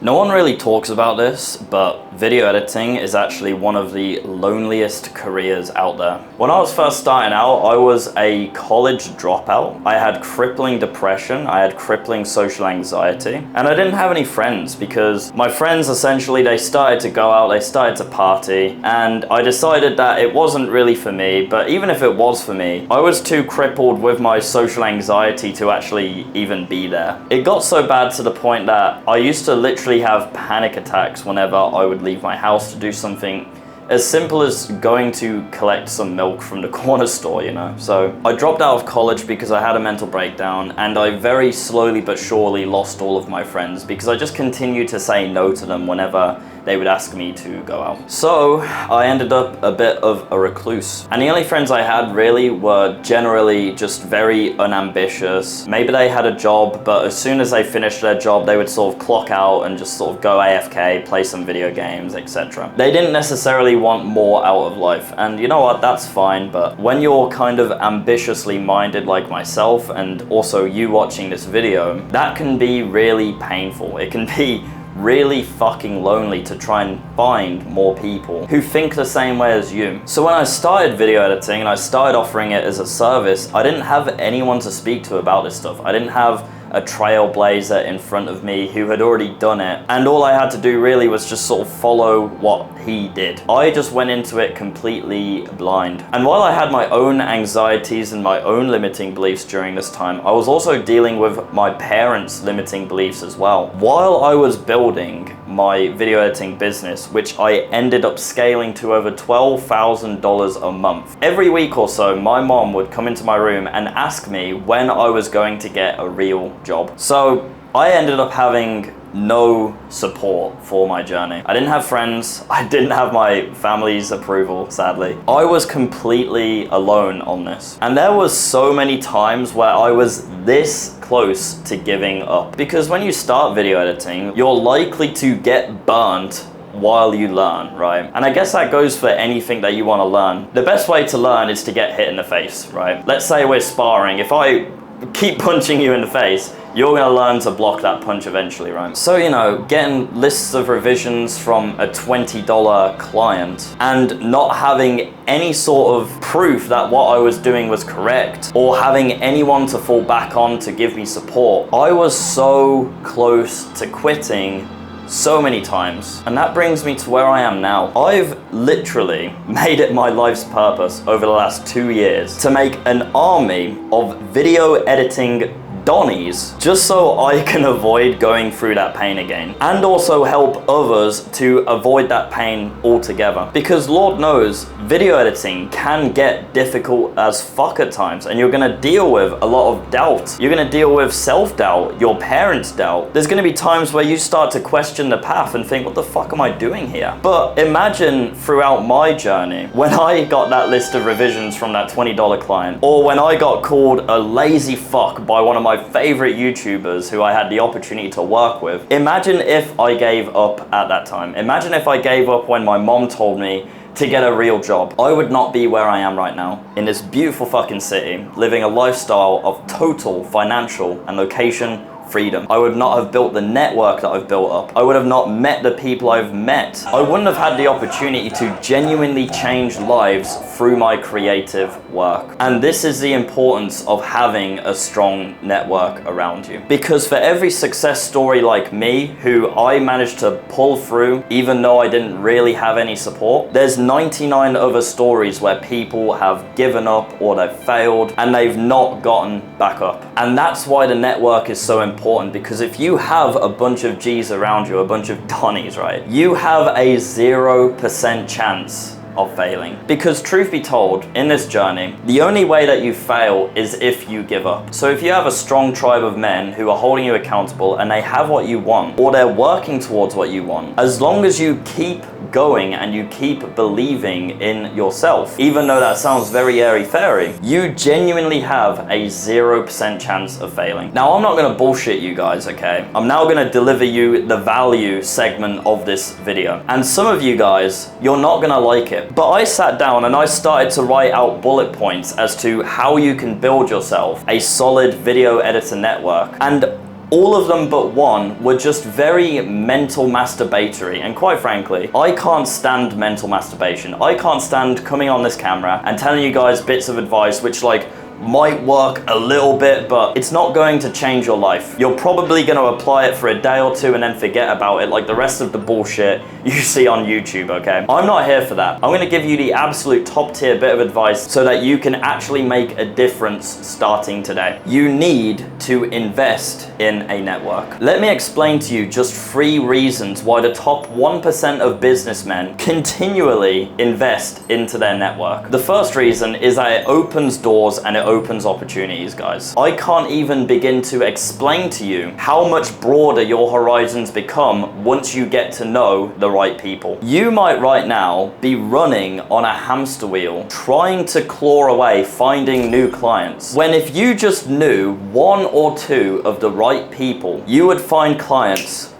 No one really talks about this, but video editing is actually one of the loneliest careers out there. When I was first starting out, I was a college dropout. I had crippling depression, I had crippling social anxiety, and I didn't have any friends because my friends essentially, they started to go out, they started to party, and I decided that it wasn't really for me, but even if it was for me, I was too crippled with my social anxiety to actually even be there. It got so bad to the point that I used to literally have panic attacks whenever I would leave my house to do something as simple as going to collect some milk from the corner store, you know. So I dropped out of college because I had a mental breakdown, and I very slowly but surely lost all of my friends because I just continued to say no to them whenever they would ask me to go out. So I ended up a bit of a recluse. And the only friends I had really were generally just very unambitious. Maybe they had a job, but as soon as they finished their job, they would sort of clock out and just sort of go AFK, play some video games, etc. They didn't necessarily want more out of life. And you know what, that's fine, but when you're kind of ambitiously minded like myself, and also you watching this video, that can be really painful. It can be really fucking lonely to try and find more people who think the same way as you. So when I started video editing and I started offering it as a service, I didn't have anyone to speak to about this stuff. I didn't have a trailblazer in front of me who had already done it, and all I had to do really was just sort of follow what he did. I just went into it completely blind. And while I had my own anxieties and my own limiting beliefs during this time, I was also dealing with my parents' limiting beliefs as well. While I was building my video editing business, which I ended up scaling to over $12,000 a month, every week or so, my mom would come into my room and ask me when I was going to get a real job. So I ended up having no support for my journey. I didn't have friends. I didn't have my family's approval, sadly. I was completely alone on this. And there was so many times where I was this close to giving up. Because when you start video editing, you're likely to get burnt while you learn, right? And I guess that goes for anything that you want to learn. The best way to learn is to get hit in the face, right? Let's say we're sparring. If I keep punching you in the face, you're gonna learn to block that punch eventually, right? So, you know, getting lists of revisions from a $20 client and not having any sort of proof that what I was doing was correct, or having anyone to fall back on to give me support, I was so close to quitting so many times. And that brings me to where I am now. I've literally made it my life's purpose over the last 2 years to make an army of video editing Donnies, just so I can avoid going through that pain again, and also help others to avoid that pain altogether. Because Lord knows, video editing can get difficult as fuck at times, and you're gonna deal with a lot of doubt. You're gonna deal with self-doubt, your parents' doubt. There's gonna be times where you start to question the path and think, what the fuck am I doing here? But imagine throughout my journey, when I got that list of revisions from that $20 client, or when I got called a lazy fuck by one of my favorite YouTubers who I had the opportunity to work with. Imagine if I gave up at that time. Imagine if I gave up when my mom told me to get a real job. I would not be where I am right now, in this beautiful fucking city, living a lifestyle of total financial and location freedom. I would not have built the network that I've built up. I would have not met the people I've met. I wouldn't have had the opportunity to genuinely change lives through my creative work. And this is the importance of having a strong network around you. Because for every success story like me, who I managed to pull through, even though I didn't really have any support, there's 99 other stories where people have given up or they've failed and they've not gotten back up. And that's why the network is so important, because if you have a bunch of G's around you, a bunch of Donnies, right, you have a 0% chance of failing. Because truth be told, in this journey, the only way that you fail is if you give up. So if you have a strong tribe of men who are holding you accountable and they have what you want, or they're working towards what you want, as long as you keep going and you keep believing in yourself, even though that sounds very airy-fairy, you genuinely have a 0% chance of failing. Now, I'm not gonna bullshit you guys, okay? I'm now gonna deliver you the value segment of this video. And some of you guys, you're not gonna like it, but I sat down and I started to write out bullet points as to how you can build yourself a solid video editor network. And all of them but one were just very mental masturbatory. And quite frankly, I can't stand mental masturbation. I can't stand coming on this camera and telling you guys bits of advice which like might work a little bit, but it's not going to change your life. You're probably going to apply it for a day or two and then forget about it like the rest of the bullshit you see on YouTube, okay? I'm not here for that. I'm going to give you the absolute top tier bit of advice so that you can actually make a difference starting today. You need to invest in a network. Let me explain to you just 3 reasons why the top 1% of businessmen continually invest into their network. The first reason is that it opens doors and it opens opportunities, guys. I can't even begin to explain to you how much broader your horizons become once you get to know the right people. You might right now be running on a hamster wheel, trying to claw away, finding new clients, when if you just knew 1 or 2 of the right people, you would find clients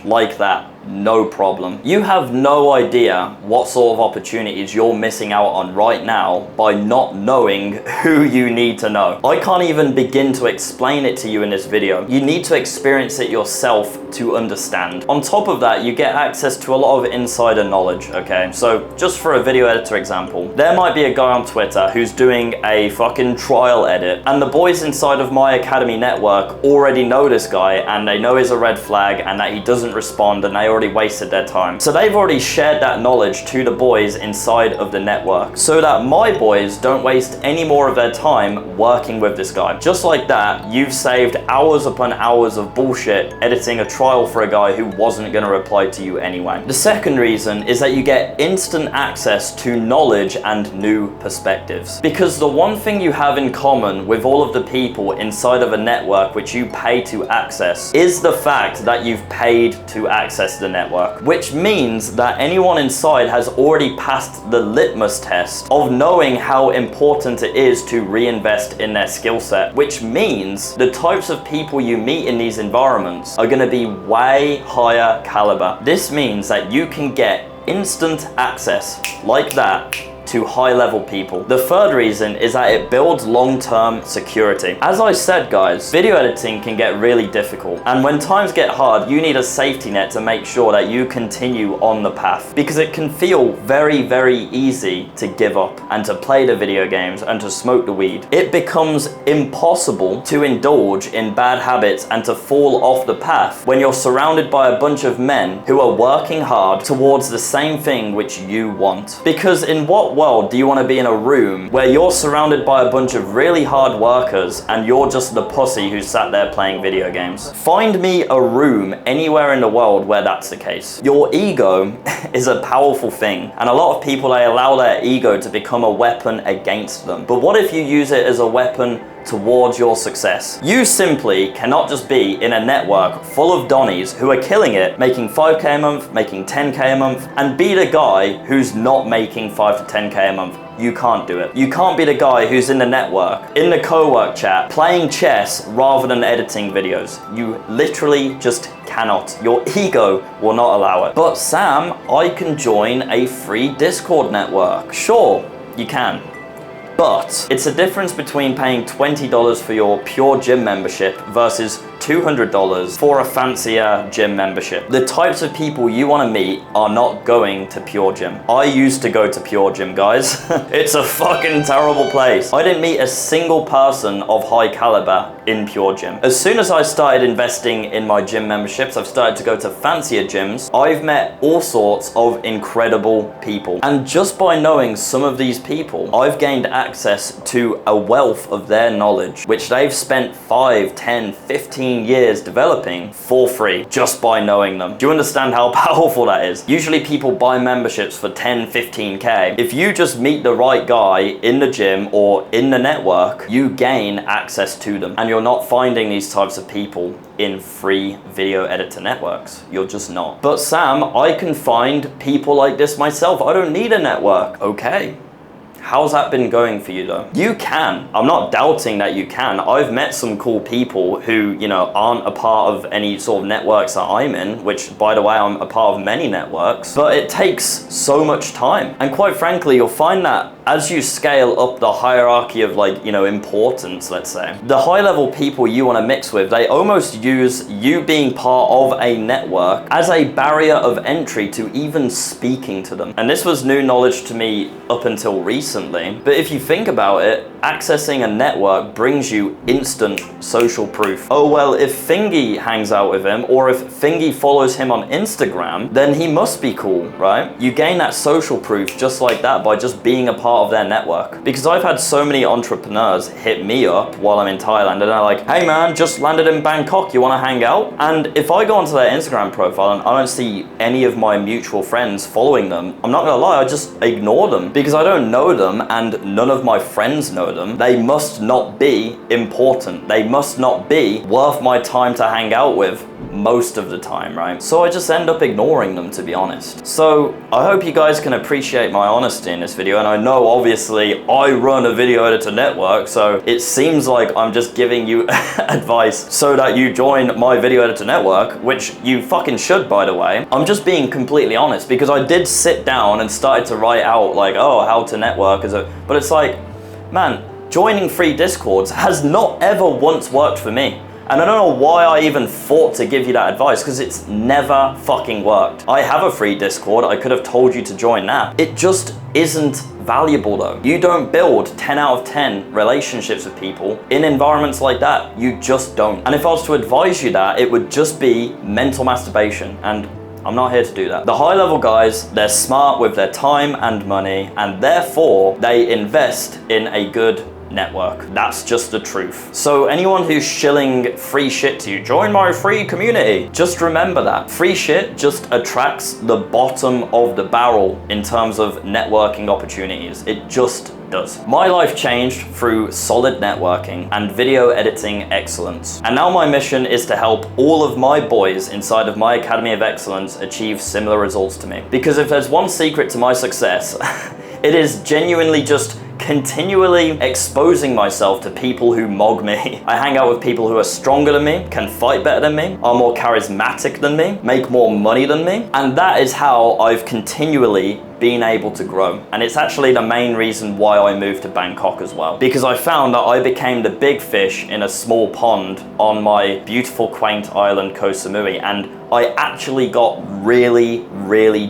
like that. No problem. You have no idea what sort of opportunities you're missing out on right now by not knowing who you need to know. I can't even begin to explain it to you in this video. You need to experience it yourself to understand. On top of that, you get access to a lot of insider knowledge, okay? So just for a video editor example, there might be a guy on Twitter who's doing a fucking trial edit, and the boys inside of my Academy network already know this guy, and they know he's a red flag and that he doesn't respond, and they already wasted their time. So they've already shared that knowledge to the boys inside of the network so that my boys don't waste any more of their time working with this guy. Just like that, you've saved hours upon hours of bullshit editing a trial for a guy who wasn't going to reply to you anyway. The second reason is that you get instant access to knowledge and new perspectives. Because the one thing you have in common with all of the people inside of a network which you pay to access is the fact that you've paid to access the network, which means that anyone inside has already passed the litmus test of knowing how important it is to reinvest in their skill set, which means the types of people you meet in these environments are going to be way higher caliber. This means that you can get instant access like that to high-level people. The third reason is that it builds long-term security. As I said, guys, video editing can get really difficult, and when times get hard, you need a safety net to make sure that you continue on the path, because it can feel very, very easy to give up and to play the video games and to smoke the weed. It becomes impossible to indulge in bad habits and to fall off the path when you're surrounded by a bunch of men who are working hard towards the same thing which you want. Because in what world do you want to be in a room where you're surrounded by a bunch of really hard workers and you're just the pussy who sat there playing video games? Find me a room anywhere in the world where that's the case. Your ego is a powerful thing, and a lot of people, they allow their ego to become a weapon against them. But what if you use it as a weapon towards your success? You simply cannot just be in a network full of Donnies who are killing it, making 5k a month, making 10k a month, and be the guy who's not making 5 to 10k a month. You can't do it. You can't be the guy who's in the network, in the co-work chat, playing chess rather than editing videos. You literally just cannot. Your ego will not allow it. But Sam, I can join a free Discord network. Sure, you can. But it's a difference between paying $20 for your pure gym membership versus $200 for a fancier gym membership. The types of people you want to meet are not going to Pure Gym. I used to go to Pure Gym, guys. It's a fucking terrible place. I didn't meet a single person of high caliber in Pure Gym. As soon as I started investing in my gym memberships, I've started to go to fancier gyms. I've met all sorts of incredible people. And just by knowing some of these people, I've gained access to a wealth of their knowledge, which they've spent 5, 10, 15 years developing for free just by knowing them. Do you understand how powerful that is? Usually people buy memberships for 10, 15k. If you just meet the right guy in the gym or in the network, you gain access to them. And you're not finding these types of people in free video editor networks. You're just not. But Sam, I can find people like this myself. I don't need a network. Okay. How's that been going for you though? You can. I'm not doubting that you can. I've met some cool people who, you know, aren't a part of any sort of networks that I'm in, which by the way, I'm a part of many networks, but it takes so much time. And quite frankly, you'll find that as you scale up the hierarchy of like, you know, importance, let's say, the high level people you want to mix with, they almost use you being part of a network as a barrier of entry to even speaking to them. And this was new knowledge to me up until recently. But if you think about it, accessing a network brings you instant social proof. Oh, well, if Thingy hangs out with him, or if Thingy follows him on Instagram, then he must be cool, right? You gain that social proof just like that by just being a part of their network. Because I've had so many entrepreneurs hit me up while I'm in Thailand and they're like, hey man, just landed in Bangkok, you wanna hang out? And if I go onto their Instagram profile and I don't see any of my mutual friends following them, I'm not gonna lie, I just ignore them because I don't know them and none of my friends know them. They must not be important. They must not be worth my time to hang out with most of the time, right? So I just end up ignoring them, to be honest. So I hope you guys can appreciate my honesty in this video, and I know obviously I run a video editor network, so it seems like I'm just giving you advice so that you join my video editor network, which you fucking should, by the way. I'm just being completely honest because I did sit down and started to write out like, oh, how to network but it's like, man, joining free Discords has not ever once worked for me. And I don't know why I even thought to give you that advice, because it's never fucking worked. I have a free Discord, I could have told you to join that. It just isn't valuable though. You don't build 10 out of 10 relationships with people in environments like that. You just don't. And if I was to advise you that, it would just be mental masturbation, and I'm not here to do that. The high level guys, they're smart with their time and money, and therefore they invest in a good network. That's just the truth. So anyone who's shilling free shit to you, join my free community. Just remember that. Free shit just attracts the bottom of the barrel in terms of networking opportunities. It just does. My life changed through solid networking and video editing excellence. And now my mission is to help all of my boys inside of my Academy of Excellence achieve similar results to me. Because if there's one secret to my success, it is genuinely just continually exposing myself to people who mog me. I hang out with people who are stronger than me, can fight better than me, are more charismatic than me, make more money than me. And that is how I've continually been able to grow. And it's actually the main reason why I moved to Bangkok as well. Because I found that I became the big fish in a small pond on my beautiful, quaint island, Koh Samui. And I actually got really,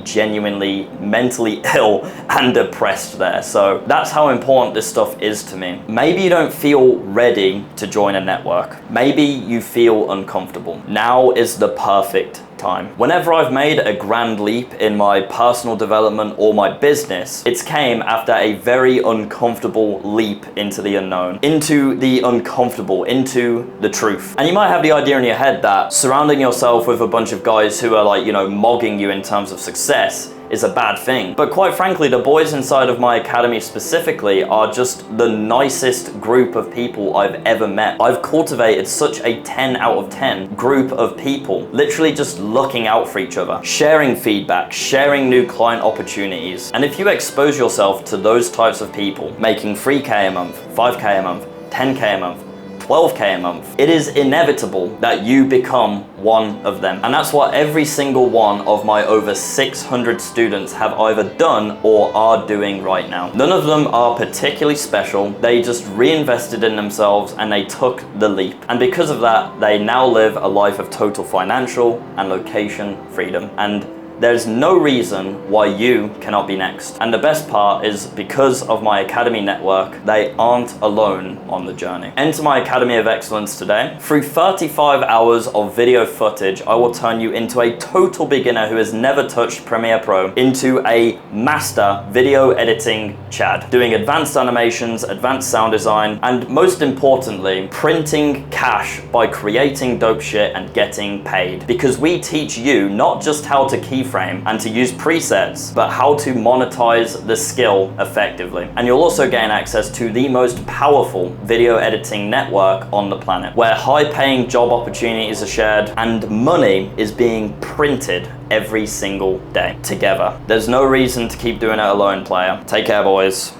genuinely mentally ill and depressed there. So that's how important this stuff is to me. Maybe you don't feel ready to join a network. Maybe you feel uncomfortable. Now is the perfect time. Whenever I've made a grand leap in my personal development or my business, it's came after a very uncomfortable leap into the unknown, into the uncomfortable, into the truth. And you might have the idea in your head that surrounding yourself with a bunch of guys who are like, you know, mogging you in terms of success is a bad thing. But quite frankly, the boys inside of my academy specifically are just the nicest group of people I've ever met. I've cultivated such a 10 out of 10 group of people, literally just looking out for each other, sharing feedback, sharing new client opportunities. And if you expose yourself to those types of people, making 3K a month, 5K a month, 10K a month, 12K a month, it is inevitable that you become one of them. And that's what every single one of my over 600 students have either done or are doing right now. None of them are particularly special. They just reinvested in themselves and they took the leap. And because of that, they now live a life of total financial and location freedom. And there's no reason why you cannot be next. And the best part is because of my Academy network, they aren't alone on the journey. Enter my Academy of Excellence today. Through 35 hours of video footage, I will turn you into a total beginner who has never touched Premiere Pro into a master video editing Chad, doing advanced animations, advanced sound design, and most importantly, printing cash by creating dope shit and getting paid. Because we teach you not just how to keyframe and to use presets, but how to monetize the skill effectively. And you'll also gain access to the most powerful video editing network on the planet, where high-paying job opportunities are shared and money is being printed every single day together. There's no reason to keep doing it alone, player. Take care, boys.